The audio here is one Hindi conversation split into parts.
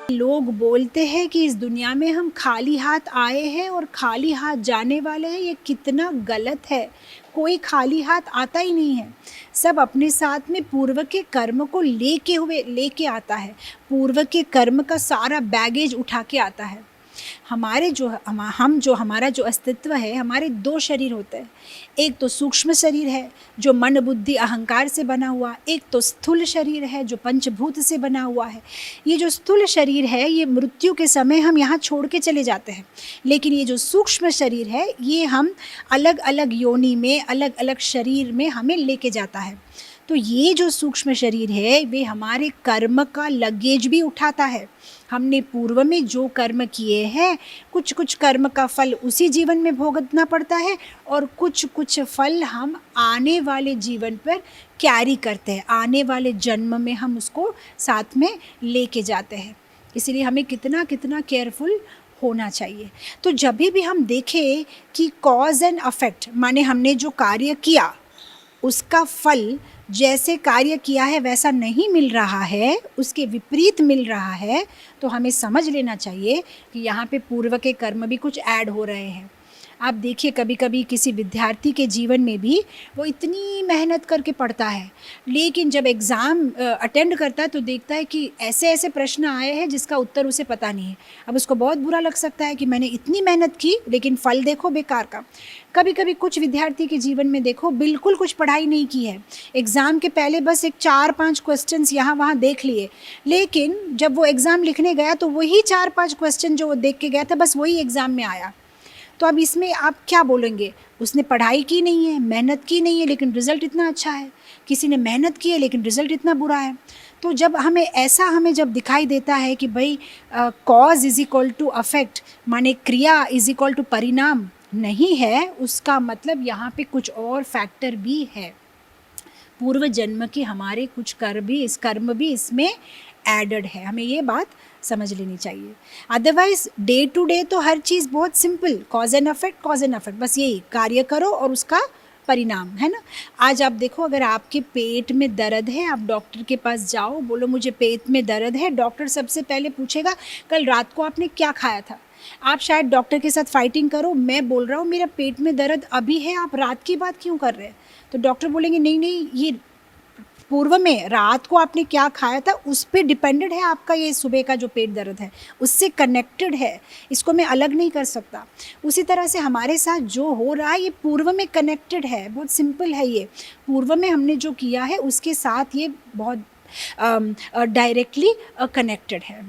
लोग बोलते हैं कि इस दुनिया में हम खाली हाथ आए हैं और खाली हाथ जाने वाले हैं, ये कितना गलत है। कोई खाली हाथ आता ही नहीं है। सब अपने साथ में पूर्व के कर्म को लेके आता है। पूर्व के कर्म का सारा बैगेज उठा के आता है। हमारा जो अस्तित्व है, हमारे दो शरीर होते हैं। एक तो सूक्ष्म शरीर है जो मन बुद्धि अहंकार से बना हुआ, एक तो स्थूल शरीर है जो पंचभूत से बना हुआ है। ये जो स्थूल शरीर है ये मृत्यु के समय हम यहाँ छोड़ के चले जाते हैं, लेकिन ये जो सूक्ष्म शरीर है ये हम अलग अलग योनि में, अलग अलग शरीर में हमें लेके जाता है। तो ये जो सूक्ष्म शरीर है वे हमारे कर्म का लगेज भी उठाता है। हमने पूर्व में जो कर्म किए हैं, कुछ कुछ कर्म का फल उसी जीवन में भोगतना पड़ता है और कुछ कुछ फल हम आने वाले जीवन पर कैरी करते हैं। आने वाले जन्म में हम उसको साथ में लेके जाते हैं। इसलिए हमें कितना कितना केयरफुल होना चाहिए। तो जब भी हम देखें कि कॉज एंड अफेक्ट, माने हमने जो कार्य किया उसका फल जैसे कार्य किया है वैसा नहीं मिल रहा है, उसके विपरीत मिल रहा है, तो हमें समझ लेना चाहिए कि यहाँ पे पूर्व के कर्म भी कुछ ऐड हो रहे हैं। आप देखिए कभी कभी किसी विद्यार्थी के जीवन में भी वो इतनी मेहनत करके पढ़ता है, लेकिन जब एग्ज़ाम अटेंड करता है तो देखता है कि ऐसे ऐसे प्रश्न आए हैं जिसका उत्तर उसे पता नहीं है। अब उसको बहुत बुरा लग सकता है कि मैंने इतनी मेहनत की लेकिन फल देखो बेकार का। कभी कभी कुछ विद्यार्थी के जीवन में देखो बिल्कुल कुछ पढ़ाई नहीं की है, एग्ज़ाम के पहले बस एक 4-5 क्वेश्चंस यहाँ वहाँ देख लिए, लेकिन जब वो एग्ज़ाम लिखने गया तो वही 4-5 क्वेश्चन जो वो देख के गया था बस वही एग्ज़ाम में आया। तो अब इसमें आप क्या बोलेंगे? उसने पढ़ाई की नहीं है, मेहनत की नहीं है, लेकिन रिज़ल्ट इतना अच्छा है। किसी ने मेहनत की है लेकिन रिज़ल्ट इतना बुरा है। तो जब हमें जब दिखाई देता है कि भाई cause is equal to effect, माने क्रिया इज़ इक्वल टू परिणाम नहीं है, उसका मतलब यहाँ पे कुछ और फैक्टर भी है। पूर्व जन्म के हमारे कुछ कर्म भी इसमें एडेड है। हमें ये बात समझ लेनी चाहिए। अदरवाइज डे टू डे तो हर चीज़ बहुत सिंपल, कॉज एंड अफेक्ट, बस यही कार्य करो और उसका परिणाम है ना। आज आप देखो अगर आपके पेट में दर्द है, आप डॉक्टर के पास जाओ, बोलो मुझे पेट में दर्द है, डॉक्टर सबसे पहले पूछेगा कल रात को आपने क्या खाया था। आप शायद डॉक्टर के साथ फाइटिंग करो, मैं बोल रहा हूँ मेरा पेट में दर्द अभी है, आप रात की बात क्यों कर रहे हैं? तो डॉक्टर बोलेंगे नहीं नहीं, ये पूर्व में रात को आपने क्या खाया था उस पर डिपेंडेड है आपका ये सुबह का जो पेट दर्द है, उससे कनेक्टेड है, इसको मैं अलग नहीं कर सकता। उसी तरह से हमारे साथ जो हो रहा है ये पूर्व में कनेक्टेड है, बहुत सिंपल है। ये पूर्व में हमने जो किया है उसके साथ ये बहुत डायरेक्टली कनेक्टेड है।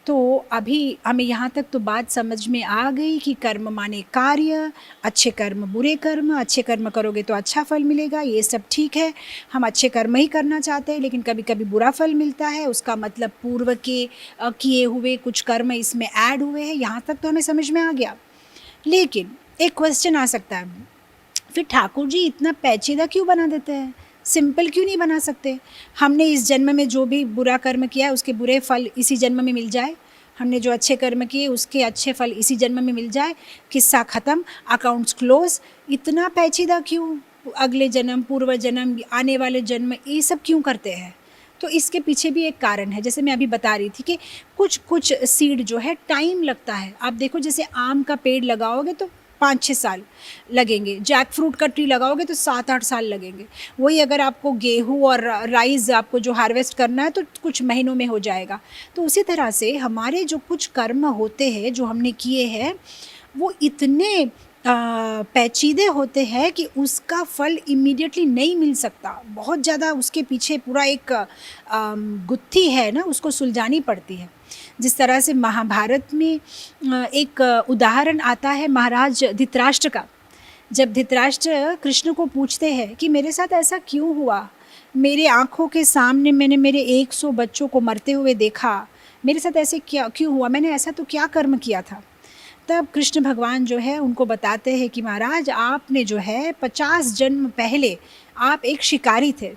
तो अभी हमें यहाँ तक तो बात समझ में आ गई कि कर्म माने कार्य, अच्छे कर्म बुरे कर्म, अच्छे कर्म करोगे तो अच्छा फल मिलेगा, ये सब ठीक है। हम अच्छे कर्म ही करना चाहते हैं लेकिन कभी कभी बुरा फल मिलता है, उसका मतलब पूर्व के किए हुए कुछ कर्म इसमें ऐड हुए हैं। यहाँ तक तो हमें समझ में आ गया। लेकिन एक क्वेश्चन आ सकता है, फिर ठाकुर जी इतना पेचीदा क्यों बना देते हैं? सिंपल क्यों नहीं बना सकते? हमने इस जन्म में जो भी बुरा कर्म किया है उसके बुरे फल इसी जन्म में मिल जाए, हमने जो अच्छे कर्म किए उसके अच्छे फल इसी जन्म में मिल जाए, किस्सा ख़त्म, अकाउंट्स क्लोज। इतना पेचीदा क्यों? अगले जन्म, पूर्व जन्म, आने वाले जन्म, ये सब क्यों करते हैं? तो इसके पीछे भी एक कारण है। जैसे मैं अभी बता रही थी कि कुछ कुछ सीड जो है टाइम लगता है। आप देखो जैसे आम का पेड़ लगाओगे तो 5-6 साल लगेंगे, जैक फ्रूट का ट्री लगाओगे तो 7-8 साल लगेंगे। वही अगर आपको गेहूँ और राइस आपको जो हार्वेस्ट करना है तो कुछ महीनों में हो जाएगा। तो उसी तरह से हमारे जो कुछ कर्म होते हैं जो हमने किए हैं वो इतने पेचीदे होते हैं कि उसका फल इमीडिएटली नहीं मिल सकता। बहुत ज़्यादा उसके पीछे पूरा एक गुत्थी है ना, उसको सुलझानी पड़ती है। जिस तरह से महाभारत में एक उदाहरण आता है महाराज धृतराष्ट्र का। जब धृतराष्ट्र कृष्ण को पूछते हैं कि मेरे साथ ऐसा क्यों हुआ, मेरे आँखों के सामने मैंने मेरे 100 बच्चों को मरते हुए देखा, मेरे साथ ऐसे क्यों हुआ, मैंने ऐसा तो क्या कर्म किया था? तब कृष्ण भगवान जो है उनको बताते हैं कि महाराज आपने जो है 50 जन्म पहले आप एक शिकारी थे,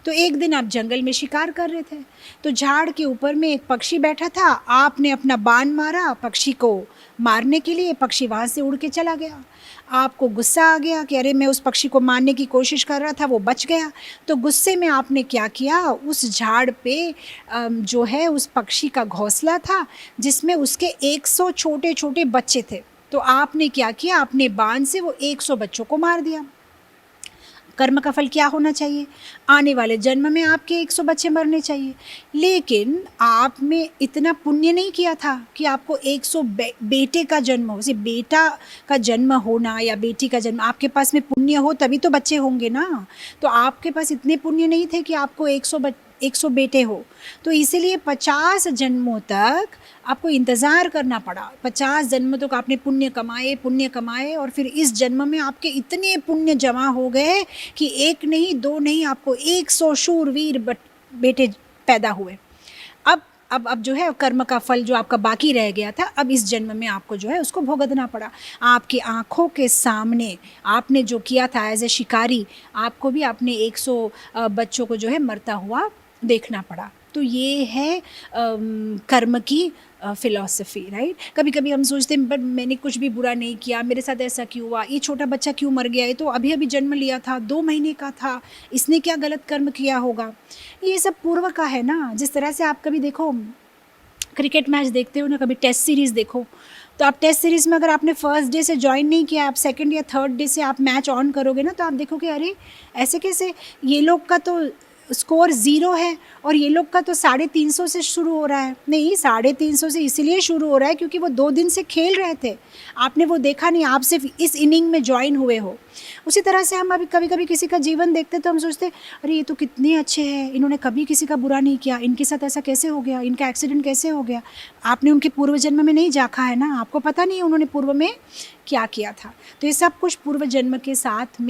तो एक दिन आप जंगल में शिकार कर रहे थे, तो झाड़ के ऊपर में एक पक्षी बैठा था, आपने अपना बाण मारा पक्षी को मारने के लिए, पक्षी वहाँ से उड़ के चला गया। आपको गुस्सा आ गया कि अरे मैं उस पक्षी को मारने की कोशिश कर रहा था, वो बच गया। तो गुस्से में आपने क्या किया, उस झाड़ पे जो है उस पक्षी का घोंसला था जिसमें उसके 100 छोटे छोटे बच्चे थे। तो आपने क्या किया, अपने बाण से वो 100 बच्चों को मार दिया। कर्म का फल क्या होना चाहिए, आने वाले जन्म में आपके 100 बच्चे मरने चाहिए। लेकिन आपने इतना पुण्य नहीं किया था कि आपको 100 बेटे का जन्म हो। सिर्फ बेटा का जन्म होना या बेटी का जन्म, आपके पास में पुण्य हो तभी तो बच्चे होंगे ना। तो आपके पास इतने पुण्य नहीं थे कि आपको 100 बेटे हो, तो इसीलिए 50 जन्मों तक आपको इंतज़ार करना पड़ा। 50 जन्म तक आपने पुण्य कमाए और फिर इस जन्म में आपके इतने पुण्य जमा हो गए कि एक नहीं दो नहीं, आपको 100 शूरवीर बेटे पैदा हुए। अब जो है कर्म का फल जो आपका बाकी रह गया था, अब इस जन्म में आपको जो है उसको भुगतना पड़ा। आपकी आँखों के सामने आपने जो किया था एज ए शिकारी, आपको भी अपने 100 बच्चों को जो है मरता हुआ देखना पड़ा। तो ये है कर्म की फ़िलॉसफ़ी, राइट। कभी कभी हम सोचते हैं बट मैंने कुछ भी बुरा नहीं किया, मेरे साथ ऐसा क्यों हुआ, ये छोटा बच्चा क्यों मर गया, ये तो अभी अभी जन्म लिया था, 2 महीने का था, इसने क्या गलत कर्म किया होगा। ये सब पूर्व का है ना। जिस तरह से आप कभी देखो क्रिकेट मैच देखते हो ना, कभी टेस्ट सीरीज़ देखो, तो आप टेस्ट सीरीज़ में अगर आपने फर्स्ट डे से ज्वाइन नहीं किया, आप सेकंड या थर्ड डे से आप मैच ऑन करोगे ना, तो आप देखोगे अरे ऐसे कैसे, ये लोग का तो स्कोर 0 है और ये लोग का तो 350 से शुरू हो रहा है। नहीं, 350 से इसलिए शुरू हो रहा है क्योंकि वो 2 दिन से खेल रहे थे, आपने वो देखा नहीं, आप सिर्फ इस इनिंग में ज्वाइन हुए हो। उसी तरह से हम अभी कभी कभी किसी का जीवन देखते तो हम सोचते अरे ये तो कितने अच्छे हैं, इन्होंने कभी किसी का बुरा नहीं किया, इनके साथ ऐसा कैसे हो गया, इनका एक्सीडेंट कैसे हो गया। आपने उनके पूर्व जन्म में नहीं झाँका है ना, आपको पता नहीं उन्होंने पूर्व में क्या किया था। तो ये सब कुछ पूर्व जन्म के साथ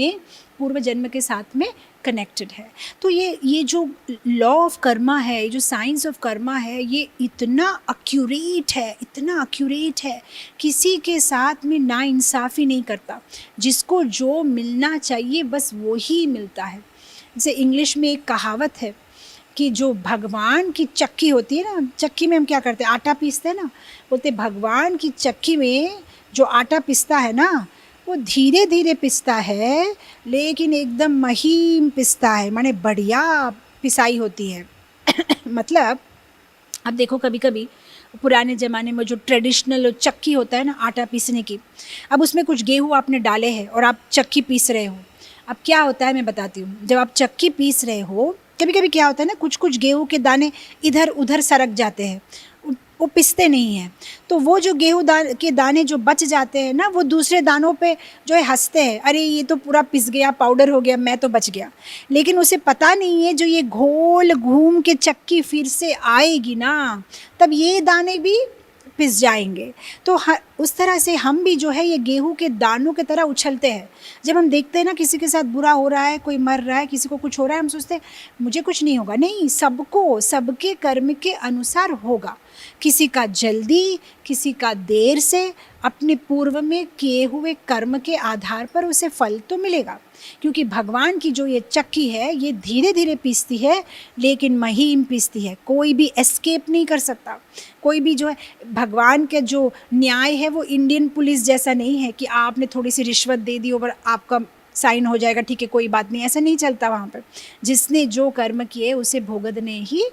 में कनेक्टेड है। तो ये जो लॉ ऑफ कर्मा है, ये जो साइंस ऑफ कर्मा है, ये इतना एक्यूरेट है, किसी के साथ में नाइंसाफ़ी नहीं करता। जिसको जो मिलना चाहिए बस वो ही मिलता है। जैसे इंग्लिश में एक कहावत है कि जो भगवान की चक्की होती है ना, चक्की में हम क्या करते हैं, आटा पीसते हैं ना, बोलते भगवान की चक्की में जो आटा पिसता है ना, वो धीरे धीरे पिसता है लेकिन एकदम महीन पिसता है, माने बढ़िया पिसाई होती है। मतलब अब देखो कभी कभी पुराने ज़माने में जो ट्रेडिशनल चक्की होता है ना आटा पीसने की, अब उसमें कुछ गेहूँ आपने डाले हैं और आप चक्की पीस रहे हो। अब क्या होता है मैं बताती हूँ, जब आप चक्की पीस रहे हो कभी कभी क्या होता है ना, कुछ गेहूँ के दाने इधर उधर सरक जाते हैं, वो पिसते नहीं हैं। तो वो जो गेहूँ के दाने जो बच जाते हैं ना, वो दूसरे दानों पे जो है हंसते हैं, अरे ये तो पूरा पिस गया, पाउडर हो गया, मैं तो बच गया। लेकिन उसे पता नहीं है जो ये घोल घूम के चक्की फिर से आएगी ना, तब ये दाने भी पिस जाएंगे। तो उस तरह से हम भी जो है ये गेहूं के दानों की तरह उछलते हैं। जब हम देखते हैं ना किसी के साथ बुरा हो रहा है, कोई मर रहा है, किसी को कुछ हो रहा है, हम सोचते हैं मुझे कुछ नहीं होगा। नहीं, सबको सबके कर्म के अनुसार होगा। किसी का जल्दी, किसी का देर से, अपने पूर्व में किए हुए कर्म के आधार पर उसे फल तो मिलेगा। क्योंकि भगवान की जो ये चक्की है ये धीरे धीरे पीसती है लेकिन महीन पीसती है, कोई भी एस्केप नहीं कर सकता। कोई भी जो है, भगवान के जो न्याय है वो इंडियन पुलिस जैसा नहीं है कि आपने थोड़ी सी रिश्वत दे दी और आपका साइन हो जाएगा, ठीक है कोई बात नहीं, ऐसा नहीं चलता वहाँ पर। जिसने जो कर्म किए उसे भुगतने ही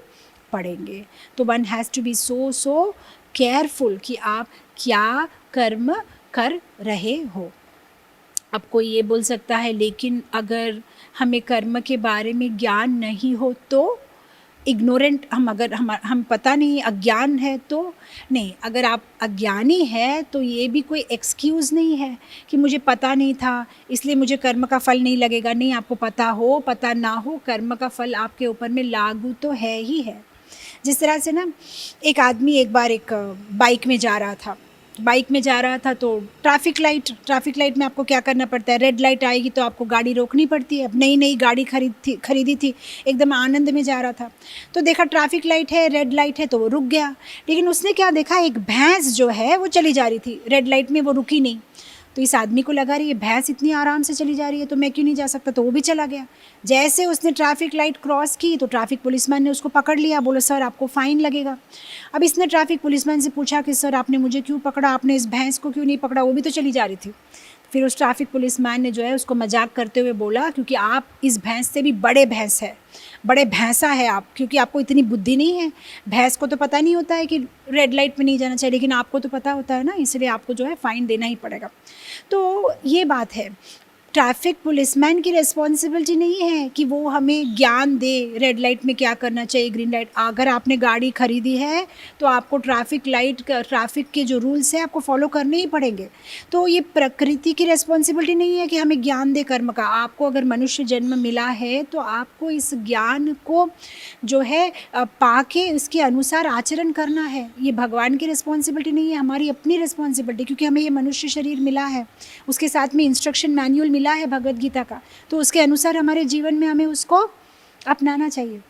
पड़ेंगे। तो one has to be so careful कि आप क्या कर्म कर रहे हो। अब कोई ये बोल सकता है लेकिन अगर हमें कर्म के बारे में ज्ञान नहीं हो तो, इग्नोरेंट हम पता नहीं, अज्ञान है तो नहीं। अगर आप अज्ञानी है तो ये भी कोई एक्सक्यूज़ नहीं है कि मुझे पता नहीं था इसलिए मुझे कर्म का फल नहीं लगेगा। नहीं, आपको पता हो पता ना हो, कर्म का फल आपके ऊपर में लागू तो है ही है। जिस तरह से ना एक आदमी एक बार एक बाइक में जा रहा था तो ट्रैफिक लाइट में आपको क्या करना पड़ता है, रेड लाइट आएगी तो आपको गाड़ी रोकनी पड़ती है। अब नई गाड़ी खरीदी थी, एकदम आनंद में जा रहा था तो देखा ट्रैफिक लाइट है, रेड लाइट है, तो वो रुक गया। लेकिन उसने क्या देखा, एक भैंस जो है वो चली जा रही थी, रेड लाइट में वो रुकी नहीं। तो इस आदमी को लगा रही है भैंस इतनी आराम से चली जा रही है तो मैं क्यों नहीं जा सकता, तो वो भी चला गया। जैसे उसने ट्रैफिक लाइट क्रॉस की तो ट्रैफिक पुलिसमैन ने उसको पकड़ लिया, बोला सर आपको फ़ाइन लगेगा। अब इसने ट्रैफिक पुलिसमैन से पूछा कि सर आपने मुझे क्यों पकड़ा, आपने इस भैंस को क्यों नहीं पकड़ा, वो भी तो चली जा रही थी। फिर उस ट्रैफिक पुलिसमैन ने जो है उसको मजाक करते हुए बोला क्योंकि आप इस भैंस से भी बड़े भैंस है, बड़े भैंसा है आप, क्योंकि आपको इतनी बुद्धि नहीं है। भैंस को तो पता नहीं होता है कि रेड लाइट पे नहीं जाना चाहिए, लेकिन आपको तो पता होता है ना, इसलिए आपको जो है फ़ाइन देना ही पड़ेगा। तो ये बात है, ट्रैफिक पुलिसमैन की रिस्पॉन्सिबिलिटी नहीं है कि वो हमें ज्ञान दे रेड लाइट में क्या करना चाहिए, ग्रीन लाइट। अगर आपने गाड़ी खरीदी है तो आपको ट्रैफिक के जो रूल्स हैं आपको फॉलो करने ही पड़ेंगे। तो ये प्रकृति की रिस्पॉन्सिबिलिटी नहीं है कि हमें ज्ञान दे कर्म का। आपको अगर मनुष्य जन्म मिला है तो आपको इस ज्ञान को जो है पाके उसके अनुसार आचरण करना है। ये भगवान की रिस्पॉन्सिबिलिटी नहीं है, हमारी अपनी रिस्पॉन्सिबिलिटी, क्योंकि हमें ये मनुष्य शरीर मिला है, उसके साथ में इंस्ट्रक्शन मैनुअल मिला है भगवद गीता का, तो उसके अनुसार हमारे जीवन में हमें उसको अपनाना चाहिए।